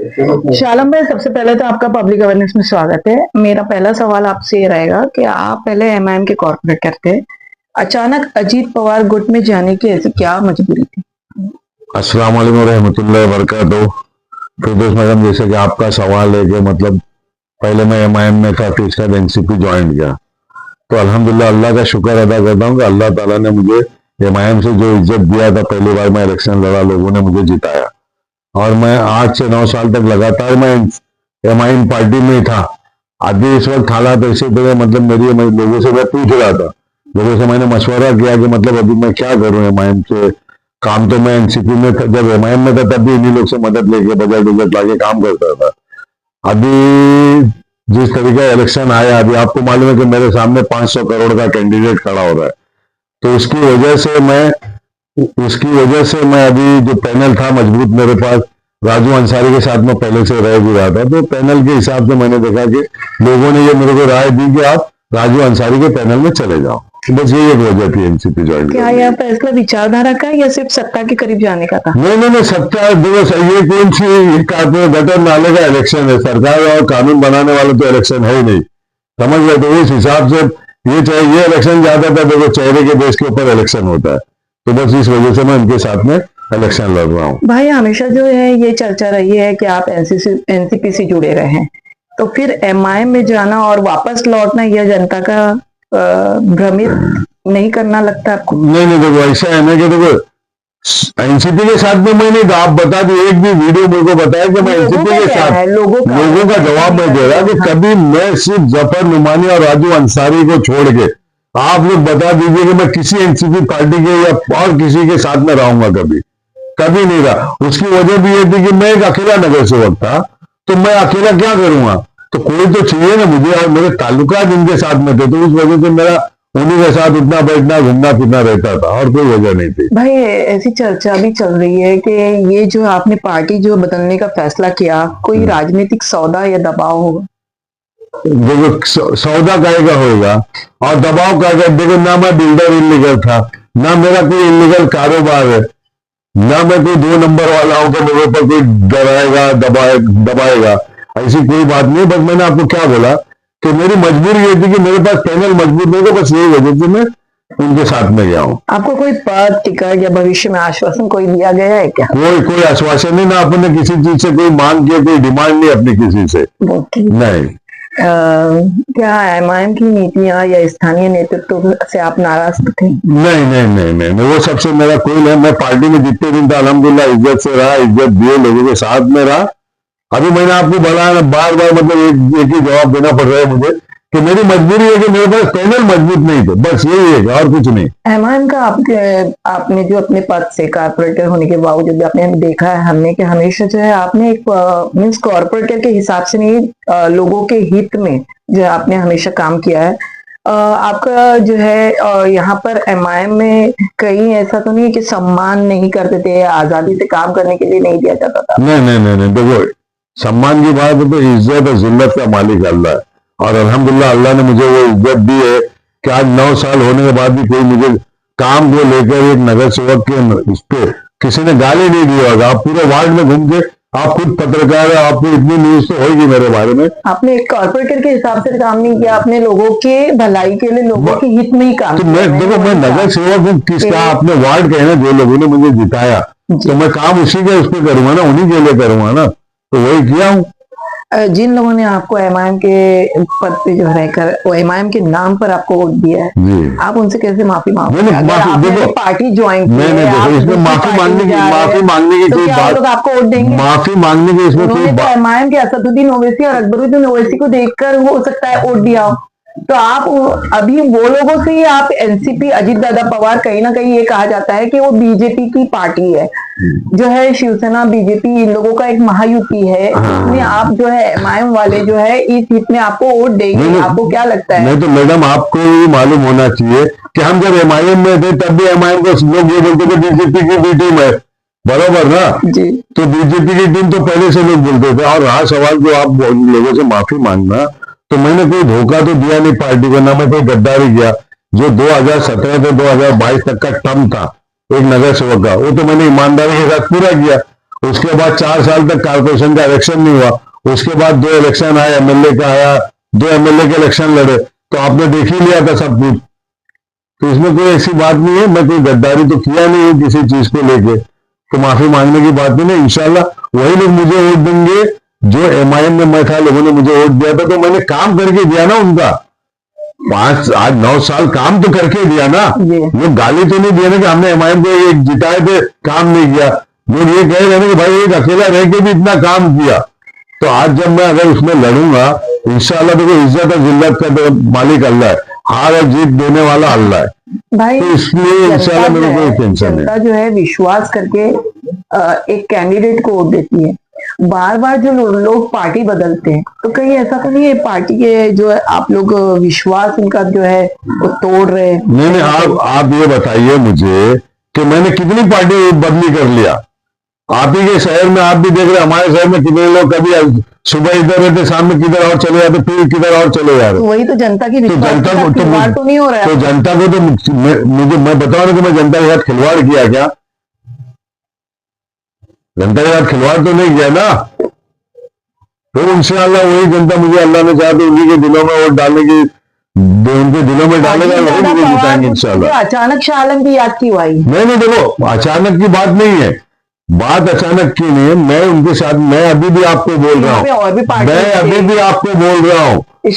शालम भाई, सबसे पहले तो आपका पब्लिक अवेयरनेस में स्वागत है। मेरा पहला सवाल आपसे ये रहेगा कि आप पहले एमआईएम के कॉर्पोरेटर थे, अचानक अजीत पवार गुट में जाने की ऐसी क्या मजबूरी थी? अस्सलाम वालेकुम रहमतुल्लाहि व बरकातहू। फिरदौस मैडम, जैसे कि आपका सवाल है कि मतलब पहले मैं एमआईएम में था, फिर इसका एनसीपी ज्वाइन किया, तो अल्हम्दुलिल्लाह अल्लाह का शुक्र अदा करता हूँ कि अल्लाह ताला ने मुझे एमआईएम से जो इज्जत दिया था, पहली बार मैं इलेक्शन लड़ा, लोगों ने मुझे जिताया और मैं 8 से 9 साल तक लगातार मैं एमआईएम पार्टी में ही था। अभी इस वक्त हालात ऐसे थे, मतलब लोगों से मैं पूछ रहा था, लोगों से मैंने मशवरा किया कि मतलब अभी मैं क्या करूं एमआईएम से। काम तो मैं एनसीपी में था, जब एमआईएम में था तब भी इन्हीं लोग से मदद लेके बजट उजट लाके काम करता था। अभी जिस तरीके का इलेक्शन आया, अभी आपको मालूम है कि मेरे सामने 500 करोड़ का कैंडिडेट खड़ा हो रहा है, तो उसकी वजह से मैं अभी जो पैनल था मजबूत मेरे पास, राजू अंसारी के साथ में पहले से रह भी रहा था, तो पैनल के हिसाब से मैंने देखा कि लोगों ने ये मेरे को राय दी कि आप राजू अंसारी के पैनल में चले जाओ। बस ये एक वजह थी एनसीपी ज्वाइन। क्या यह फैसला विचारधारा का या सिर्फ सत्ता के करीब जाने का था? नहीं, सत्ता देखो, ये कौन सी गटर नाले का इलेक्शन है? सरकार और कानून बनाने वाले तो इलेक्शन है ही नहीं, समझ गए? तो इस हिसाब से ये इलेक्शन ज्यादा था, देखो चेहरे के बेस के ऊपर इलेक्शन होता है, तो बस इस वजह से मैं उनके साथ में इलेक्शन लड़ रहा हूँ। भाई, हमेशा जो है ये चर्चा रही है कि आप एनसीपी से जुड़े रहे हैं, तो फिर एमआईएम में जाना और वापस लौटना यह जनता का भ्रमित नहीं करना लगता आपको? नहीं, देखो ऐसा है ना कि देखो एनसीपी के साथ में मैं नहीं था। आप बता दी, एक भी वीडियो मेरे को बताया कि मैं एनसीपी के साथ, लोगों का जवाब मैं दे रहा कि कभी मैं सिर्फ जफर नुमानी और राजू अंसारी को छोड़ के आप लोग बता दीजिए कि मैं किसी एनसीपी पार्टी के या और किसी के साथ में रहूंगा, कभी नहीं रहा। उसकी वजह भी ये थी कि मैं एक अकेला नगर सेवक था, तो मैं अकेला क्या करूंगा, तो कोई तो चाहिए ना मुझे, और मेरे ताल्लुकात इनके साथ में थे, तो उस वजह से मेरा उन्हीं के साथ उठना बैठना घूमना फिरना रहता था, और कोई वजह नहीं थी। भाई, ऐसी चर्चा भी चल रही है कि ये जो आपने पार्टी जो बदलने का फैसला किया, कोई राजनीतिक सौदा या दबाव होगा? देखो सौदा का होगा और दबाव का, देखो ना मैं बिल्डर इलीगल था, ना मेरा कोई इलीगल कारोबार है, ना मैं कोई 2 नंबर वाला हूं कि मेरे ऊपर कोई डराएगा दबाएगा, ऐसी कोई बात नहीं। बस मैंने आपको क्या बोला कि मेरी मजबूरी ये थी कि मेरे पास पैनल मजबूत नहीं था, बस यही वजह से मैं उनके साथ में गया हूँ। आपको कोई पद, टिकट या भविष्य में आश्वासन कोई दिया गया है क्या? कोई आश्वासन नहीं, ना अपने किसी चीज से कोई मांग किया, कोई डिमांड नहीं अपनी किसी से, नहीं। क्या एमआईएम की नीतियां या स्थानीय नेतृत्व से आप नाराज थे? नहीं, वो सबसे मेरा कोई नहीं। मैं पार्टी में जितने दिन था अल्हम्दुलिल्लाह इज्जत से रहा, इज्जत दिए, लोगों के साथ में रहा। अभी मैंने आपको बताया बार मतलब एक ही जवाब देना पड़ रहा है मुझे कि मेरी मजबूरी है कि मेरे पास पैनल मजबूत नहीं थे, बस यही है और कुछ नहीं। एमआईएम का आपने जो अपने पद से कॉर्पोरेटर होने के बावजूद भी आपने देखा है हमने कि हमेशा जो है आपने एक मीन्स कॉर्पोरेटर के हिसाब से नहीं, लोगों के हित में जो है आपने हमेशा काम किया है। आपका जो है यहाँ पर एमआईएम में कहीं ऐसा तो नहीं है कि सम्मान नहीं करते थे, आजादी से काम करने के लिए नहीं दिया जाता था? नहीं, देखो सम्मान की बात है तो इज्जत और जिल्लत का मालिक अल्लाह है, और अल्हम्दुलिल्लाह अल्लाह ने मुझे वो इज्जत दी है कि आज 9 साल होने के बाद भी कोई मुझे काम को लेकर एक नगर सेवक के इस पे किसी ने गाली नहीं दी होगा। आप पूरे वार्ड में घूम के, आप खुद पत्रकार है, आपको इतनी न्यूज तो होगी मेरे बारे में। आपने एक कॉर्पोरेटर के हिसाब से काम नहीं किया, आपने लोगों के भलाई के लिए, लोगों के हित में ही काम किया। मैं नगर सेवक हूँ, किसका अपने वार्ड के है ना, जो लोगों ने मुझे जिताया, तो मैं काम उसी के उस पर करूंगा ना, उन्हीं के लिए करूंगा ना, तो वही किया हूँ। जिन लोगों ने आपको एमआईएम के पद पे जो रहकर एमआईएम के नाम पर आपको वोट दिया है, आप उनसे कैसे माफी मांगोगे? देखो पार्टी ज्वाइन की है, इसमें माफी मांगने की कोई बात, आपको वोट देंगे? माफी मांगने की इसमें कोई बात? एमआईएम के असदुद्दीन ओवैसी और अकबरुद्दीन ओवैसी को देखकर हो सकता है वोट दिया हो, तो आप अभी वो लोगों से ही आप एनसीपी, अजीत दादा पवार, कहीं ना कहीं ये कहा जाता है कि वो बीजेपी की पार्टी है, जो है शिवसेना बीजेपी इन लोगों का एक महायुति है, इसमें आप जो है एमआईएम वाले जो है इस हित में आपको वोट देंगे, आपको क्या लगता है? नहीं तो मैडम आपको ये मालूम होना चाहिए कि हम जब एमआईएम में थे तब भी एमआईएम को लोग ये बोलते थे बीजेपी की भी टीम है, बराबर ना जी। तो बीजेपी की टीम तो पहले से लोग बोलते थे। और रहा सवाल जो आप लोगों से माफी मांगना, तो मैंने कोई धोखा तो दिया नहीं पार्टी को, ना मैं कोई गद्दारी किया। जो 2017 से 2022 तक का टर्म था एक नगर सेवक का, वो तो मैंने ईमानदारी के साथ पूरा किया, उसके बाद 4 साल तक कारपोरेशन का इलेक्शन नहीं हुआ, उसके बाद 2 इलेक्शन आए, एमएलए का आया, 2 एमएलए के इलेक्शन लड़े, तो आपने देख ही लिया था सब कुछ। तो इसमें कोई ऐसी बात नहीं है, मैं कोई गद्दारी तो किया नहीं है किसी चीज को लेके, तो माफी मांगने की बात नहीं है। इंशाल्लाह वही लोग मुझे वोट देंगे जो एमआईएम में मैं था, लोगों ने मुझे वोट दिया था, तो मैंने काम करके दिया ना उनका। आज 9 साल काम तो करके दिया ना, लोग गाली तो नहीं दिए ना कि हमने एमआईएम को एक जिताए थे, काम नहीं किया। लोग ये कह रहे हैं कि भाई एक अकेला रह के भी इतना काम किया। तो आज जब मैं अगर उसमें लड़ूंगा, इंशाल्लाह देखो इज्जत और जिल्लत का तो मालिक अल्लाह है, हार और जीत देने वाला अल्लाह है। भाई तो इसलिए इंशाल्लाह मेरे को टेंशन है। जनता जो है विश्वास करके एक कैंडिडेट को वोट देती है। बार बार जो लोग पार्टी बदलते हैं, तो कहीं ऐसा तो नहीं है पार्टी के जो है आप लोग विश्वास उनका जो है वो तोड़ रहे हैं? नहीं, आप ये बताइए मुझे कि मैंने कितनी पार्टी बदली कर लिया। आप ही के शहर में आप भी देख रहे हैं, हमारे शहर में कितने लोग कभी सुबह इधर रहते, शाम में किधर और चले जाते, फिर किधर और चले जा रहे। तो वही तो जनता की तो जनता को तो नहीं हो रहा है। तो जनता को तो मुझे मैं बताऊं ना कि मैं जनता के साथ खिलवाड़ किया क्या? जनता के साथ खिलवाड़ तो नहीं किया ना। तो इंशाअल्लाह वही जनता, मुझे अल्लाह ने चाहा तो उन्हीं के दिलों में वोट डालने की, उनके दिलों में डालेगा, वही मुझे जिताएंगे इंशाअल्लाह। अचानक शाह आलम की याद क्यों आई? नहीं, देखो अचानक की बात नहीं है, बात अचानक की नहीं है। मैं उनके साथ, मैं अभी भी आपको बोल रहा हूँ, मैं अभी भी आपको बोल रहा हूँ तो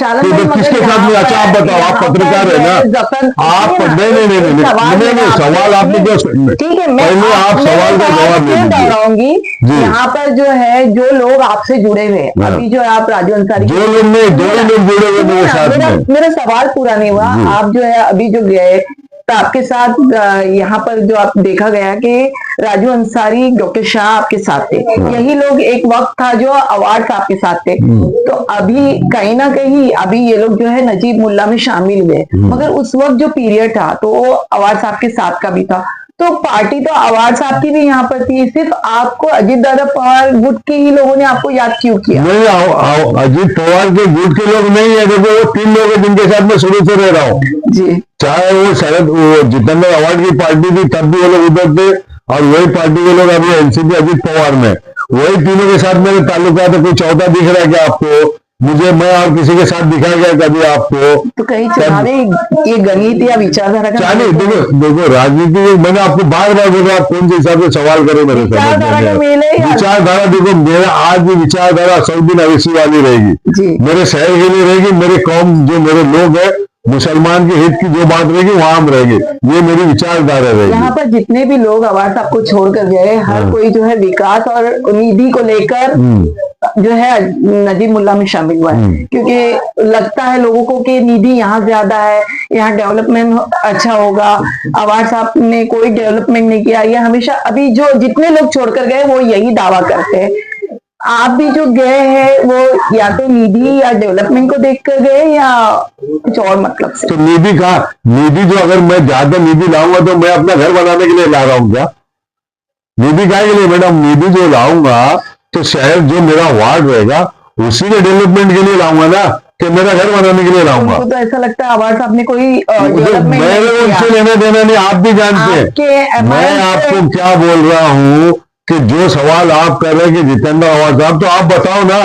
किसके साथ में? अच्छा आप बताओ, आप पत्रकार है ना, आप नहीं, सवाल आपने जो, ठीक है, पहले आप सवाल का जवाब दे दोहराऊंगी। यहाँ पर जो है जो लोग आपसे जुड़े हुए हैं, अभी जो है आप राजू अंसारी, जो लोग नहीं, 2 लोग जुड़े हुए मेरे साथ में। मेरा सवाल पूरा नहीं हुआ। आप जो है अभी जो गए तो आपके साथ यहाँ पर जो आप देखा गया कि राजू अंसारी, डॉक्टर शाह आपके साथ थे, यही लोग एक वक्त था जो अवार्ड आपके साथ थे। तो अभी कहीं ना कहीं अभी ये लोग जो है नजीब मुल्ला में शामिल हुए, मगर उस वक्त जो पीरियड था तो वो अवार्ड साहब के साथ का भी था। तो पार्टी तो अवार्ड साहब की भी यहाँ पर थी, सिर्फ आपको अजीत दादा पवार गुट के ही लोगों ने आपको याद क्यों किया? नहीं, अजीत पवार के गुट के लोग नहीं है, देखो वो 3 लोग हैं जिनके साथ मैं शुरू से रह रहा हूँ जी। चाहे वो शरद, वो जितेंद्र अवार्ड की पार्टी थी तब भी वो लोग उधर थे, और वही पार्टी के लोग अभी एनसीपी अजीत पवार में, वही तीनों के साथ मेरे ताल्लुका। तो कोई चौथा दिख रहा है क्या आपको? मुझे, मैं और किसी के साथ दिखा गया कभी आपको? तो कहीं चुनावी ये गणित या विचारधारा का नहीं, देखो राजनीति, मैंने आपको बार बार बोला, आप कौन से हिसाब से सवाल करो मेरे साथ। विचारधारा देखो, मेरा आज भी विचारधारा सऊदीन अवैसी वाली रहेगी, मेरे शहर के लिए रहेगी, मेरे कौम जो मेरे लोग हैं, मुसलमान के हित की जो बात रहेगी वहां हम रहेंगे, ये मेरी विचारधारा रहेगी। यहाँ पर जितने भी लोग आवाज आपको छोड़कर गए, हर कोई जो है विकास और निधि को लेकर जो है नजीब मुल्ला में शामिल हुआ है, क्योंकि लगता है लोगों को कि निधि यहाँ ज्यादा है, यहाँ डेवलपमेंट अच्छा होगा। आवाज साहब ने कोई डेवलपमेंट नहीं किया, ये हमेशा अभी जो जितने लोग छोड़कर गए वो यही दावा करते हैं। आप भी जो गए हैं वो या तो निधि या डेवलपमेंट को देखकर गए या कुछ और मतलब से? तो निधि का, निधि जो अगर मैं ज्यादा निधि लाऊंगा तो मैं अपना घर बनाने के लिए ला रहा हूँ क्या? निधि काय के लिए मैडम? निधि जो लाऊंगा तो शहर जो मेरा वार्ड रहेगा उसी के डेवलपमेंट के लिए लाऊंगा ना, कि मेरा घर बनाने के लिए लाऊंगा? तो ऐसा लगता है आवाज साहब ने कोई डेवलपमेंट मेरे उनसे लेना देना नहीं, आप भी जानते हैं। मैं आपको क्या बोल रहा हूँ कि जो सवाल आप कर रहे हैं कि जितेंद्र अवार्ड साहब, तो आप बताओ ना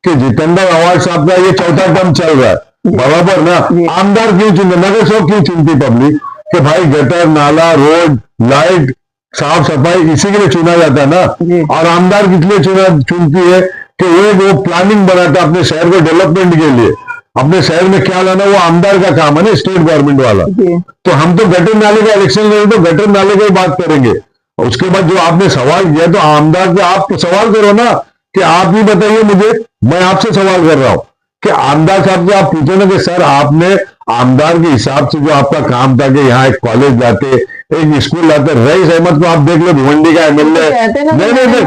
कि जितेंद्र अवार्ड साहब का ये 4था टर्म चल रहा है, बराबर ना? आमदार क्यों चुनते, नगर सेवक क्यों चुनती पब्लिक? कि भाई गटर, नाला, रोड, लाइट, साफ सफाई इसी के लिए चुना जाता है ना। और आमदार किस लिए चुनती है? कि वो प्लानिंग बनाता है अपने शहर को डेवलपमेंट के लिए, अपने शहर में क्या लाना वो आमदार का काम है ना, स्टेट गवर्नमेंट वाला। तो हम तो गटर नाले का इलेक्शन लड़े तो गटर नाले की बात करेंगे। उसके बाद जो आपने सवाल किया तो आमदार से आप सवाल करो ना, कि आप ही बताइए मुझे, मैं आपसे सवाल कर रहा हूं कि आमदार साहब से आप पूछो ना कि सर आपने आमदार के हिसाब से जो आपका काम था कि यहाँ एक कॉलेज लाते, एक स्कूल लाते, रईस अहमद को आप देख लो, भिवंडी का एमएलए, नहीं,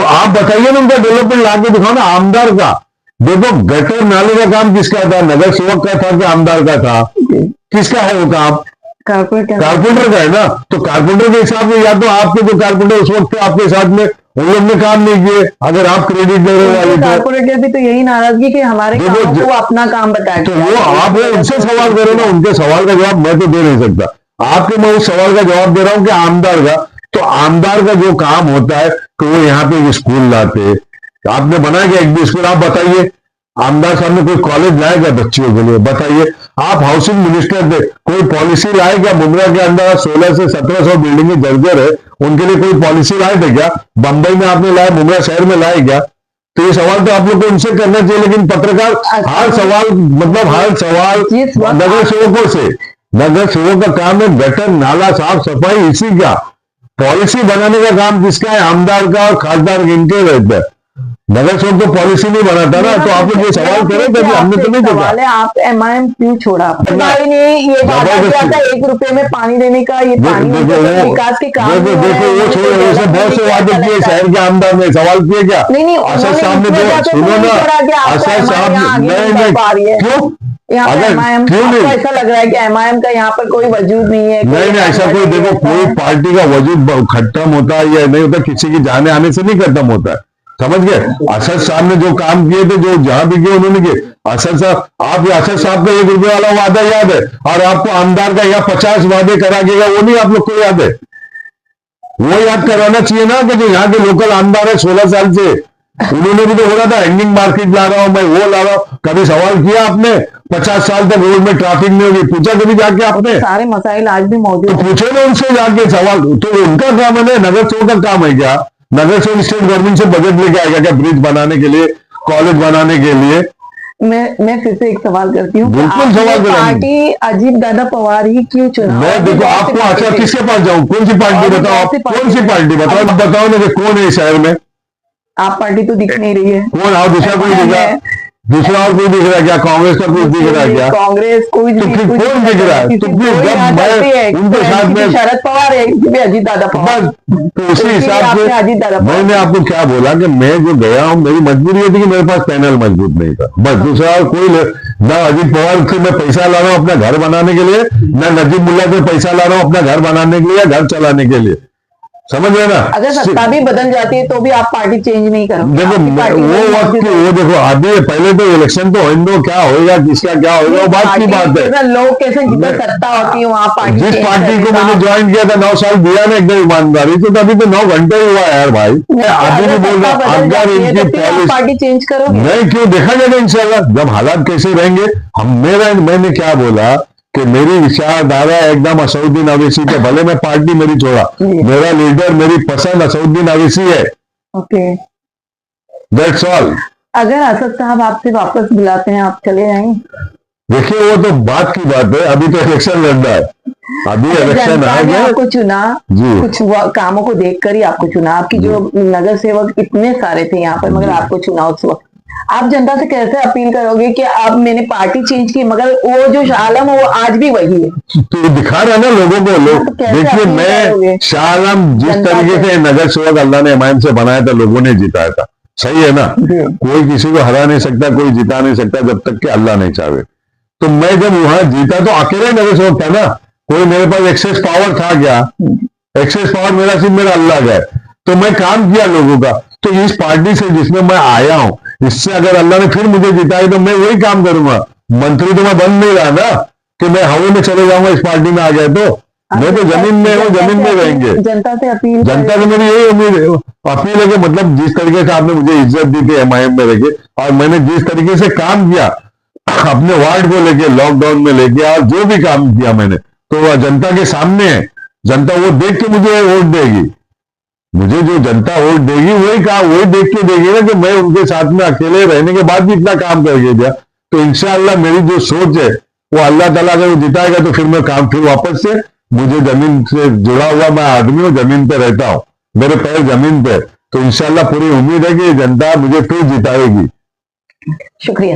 आप बताइए ना उनका डेवलपमेंट ला के दिखाओ ना आमदार का। देखो गटर नाले का काम किसका था? नगर सेवक का था कि आमदार का था? किसका है वो काम? कारपेंटर का है ना। तो कारपेंटर के हिसाब से या तो आपके जो कारपेंटर उस वक्त आपके साथ में उन लोग ने काम नहीं किए, अगर आप क्रेडिट दे रहे हो। कारपोरेटर भी तो यही नाराजगी कि हमारे काम को अपना काम बताए, तो वो आप उनसे सवाल करो ना, उनके सवाल का जवाब मैं तो दे नहीं सकता। आपके मैं उस सवाल का जवाब दे रहा हूँ कि आमदार का, तो आमदार का जो काम होता है कि वो यहाँ पे एक स्कूल लाते, आपने बनाया क्या एक भी स्कूल? आप बताइए, आमदार साहब ने कोई कॉलेज लाया क्या बच्चियों के लिए? बताइए। आप हाउसिंग मिनिस्टर थे, कोई पॉलिसी लाए क्या? मुंद्रा के अंदर 16 से 1700 बिल्डिंगें जर्जर है, उनके लिए कोई पॉलिसी लाए थे क्या? बंबई में आपने लाया, मुंद्रा शहर में लाए क्या? तो ये सवाल तो आप लोग को उनसे करना चाहिए, लेकिन पत्रकार हर सवाल नगर सेवकों से, नगर सेवक का काम है गटर नाला साफ सफाई, इसी का पॉलिसी बनाने का काम किसका है? आमदार का और खासदार इनके रहता है। नगर सेवक तो पॉलिसी नहीं बनाता ना, तो आप लोग ये सवाल करें कि हमने तो नहीं देखा। आप एमआईएम क्यों छोड़ा? ये वादा किया था 1 रुपए में पानी देने का, ये पानी विकास के काम देखो वो छोड़ो, ऐसे बहुत से वादे किए शहर के आमदार ने, सवाल किए क्या? नहीं, असद साहब ने जो सुनो ना, असद साहब नहीं क्यों? क्यों नहीं? ऐसा लग रहा है कि एमआईएम का यहाँ पर कोई वजूद नहीं है? नहीं, ऐसा कोई, देखो कोई पार्टी का वजूद खत्म होता है या नहीं होता, किसी के जाने आने से नहीं खत्म होता है, समझ गए? असद साहब ने जो काम किए थे, जो जहां भी किए उन्होंने किए। असद साहब, आप असद साहब का 1 रुपये वाला वादा याद है, और आपको आमदार का यहाँ 50 वादे करा गया, वो नहीं आप लोग को याद है? वो याद करवाना चाहिए ना कि जो यहाँ के लोकल आमदार है 16 साल से, उन्होंने भी तो बोला था हैंगिंग मार्केट ला रहा हूं मैं, वो ला रहा हूं। कभी सवाल किया आपने? 50 साल तक रोड में ट्रैफिक नहीं होगी, पूछा कभी जाके आपने? सारे मसाइल आज भी मौजूद तो पूछो ना उनसे जाके सवाल, तो उनका काम है, नगर सेवक का काम है क्या? नगर सेवक स्टेट गवर्नमेंट से बजट लेके आएगा क्या ब्रिज बनाने के लिए, कॉलेज बनाने के लिए? मैं फिर से एक सवाल करती हूँ, बिल्कुल सवाल करेंगे। पार्टी अजीत दादा पवार ही क्यों चुना? मैं देखो आपको, अच्छा किसके पास जाऊं? कौन सी पार्टी बताओ? आप कौन सी पार्टी बताओ? बताओ ना कि कौन है शहर में? आप पार्टी तो दिख नहीं रही है। कौन? और दूसरा कोई दिख रहा? दूसरा और कोई दिख रहा है क्या? कांग्रेस का कुछ दिख रहा है क्या? कांग्रेस कोई तो फिर कौन दिख रहा है? तो फिर जब मैं उनके साथ में शरद पवार है, भी अजीत दादा पवार, तो उसी हिसाब से अजीत दादा पवार। मैंने आपको क्या बोला कि मैं जो गया हूं, मेरी मजबूरी ये थी कि मेरे पास पैनल मजबूत नहीं था, बस। दूसरा और कोई ना अजीत पवार से मैं पैसा ला रहा हूं अपना घर बनाने के लिए, ना नजीब मुल्ला से पैसा ला रहा हूं अपना घर बनाने के लिए या घर चलाने के लिए, समझ रहे ना? अगर सत्ता भी बदल जाती है तो भी आप पार्टी चेंज नहीं करोगे? देखो वो वक्त, वो देखो आगे पहले तो इलेक्शन तो होने, क्या होगा किसका क्या होगा वो बात की बात है। लोग कैसे जिधर सत्ता होती है वहाँ पार्टी, जिस पार्टी को मैंने ज्वाइन किया था 9 साल दिया ना एकदम ईमानदारी से, तो अभी तो 9 घंटे ही हुआ यार भाई। अभी भी बोल रहा हूँ, अगर इनकी पॉलिसी पार्टी चेंज करोगे? नहीं, क्यों? देखा जाएगा इंशाल्लाह जब हालात कैसे रहेंगे। मैंने क्या बोला कि मेरी विचारधारा एकदम असदुद्दीन अवैसी के, भले मैं पार्टी मेरी छोड़ा, मेरा लीडर मेरी पसंद असदुद्दीन अवैसी है। Okay, that's all. अगर असद साहब आपसे वापस बुलाते हैं, आप चले जाएंगे? देखिए वो तो बात की बात है, अभी तो इलेक्शन लड़ रहा है, अभी इलेक्शन आएगा। आपको चुना जी, कुछ कामों को देखकर ही आपको चुना, आपकी जो नगर सेवक इतने सारे थे यहाँ पर, मगर आपको चुना उस वक्त। आप जनता से कैसे अपील करोगे कि अब मैंने पार्टी चेंज की, मगर वो जो शाह आलम है वो आज भी वही है? तो दिखा रहा ना लोगों को। लोग देखिए, मैं शाह आलम जिस तरीके से नगर सेवक अल्लाह ने एमआईएम से बनाया था, लोगों ने जिताया था, सही है ना? कोई किसी को हरा नहीं सकता, कोई जिता नहीं सकता जब तक कि अल्लाह नहीं चाहे। तो मैं जब वहां जीता तो अकेले नगर सेवक था ना, कोई मेरे पास एक्सेस पावर था क्या? एक्सेस पावर मेरा सिर्फ मेरा अल्लाह का है। तो मैं काम किया लोगों का। तो इस पार्टी से जिसमें मैं आया हूं, इससे अगर अल्लाह ने फिर मुझे जिताया तो मैं वही काम करूंगा। मंत्री तो मैं बन नहीं रहा ना कि मैं हवा में चले जाऊंगा इस पार्टी में आ गया तो। मैं तो जमीन में हूँ, जमीन में रहेंगे। जनता से अपील, जनता को मेरी यही उम्मीद है, अपील है कि मतलब जिस तरीके से आपने मुझे इज्जत दी थी एमआईएम में लेके, और मैंने जिस तरीके से काम किया अपने वार्ड को लेके, लॉकडाउन में लेके, और जो भी काम किया मैंने, तो वह जनता के सामने है। जनता वो देख के मुझे वोट देगी। मुझे जो जनता वोट देगी वही देख के देगी ना कि मैं उनके साथ में अकेले रहने के बाद भी इतना काम करके दिया। तो इंशाअल्लाह मेरी जो सोच है वो अल्लाह ताला अगर वो जिताएगा तो फिर मैं काम, फिर वापस से, मुझे जमीन से जुड़ा हुआ मैं आदमी हूँ, जमीन पे रहता हूँ, मेरे पैर जमीन पे। तो इंशाअल्लाह पूरी उम्मीद है कि जनता मुझे फिर जिताएगी। शुक्रिया।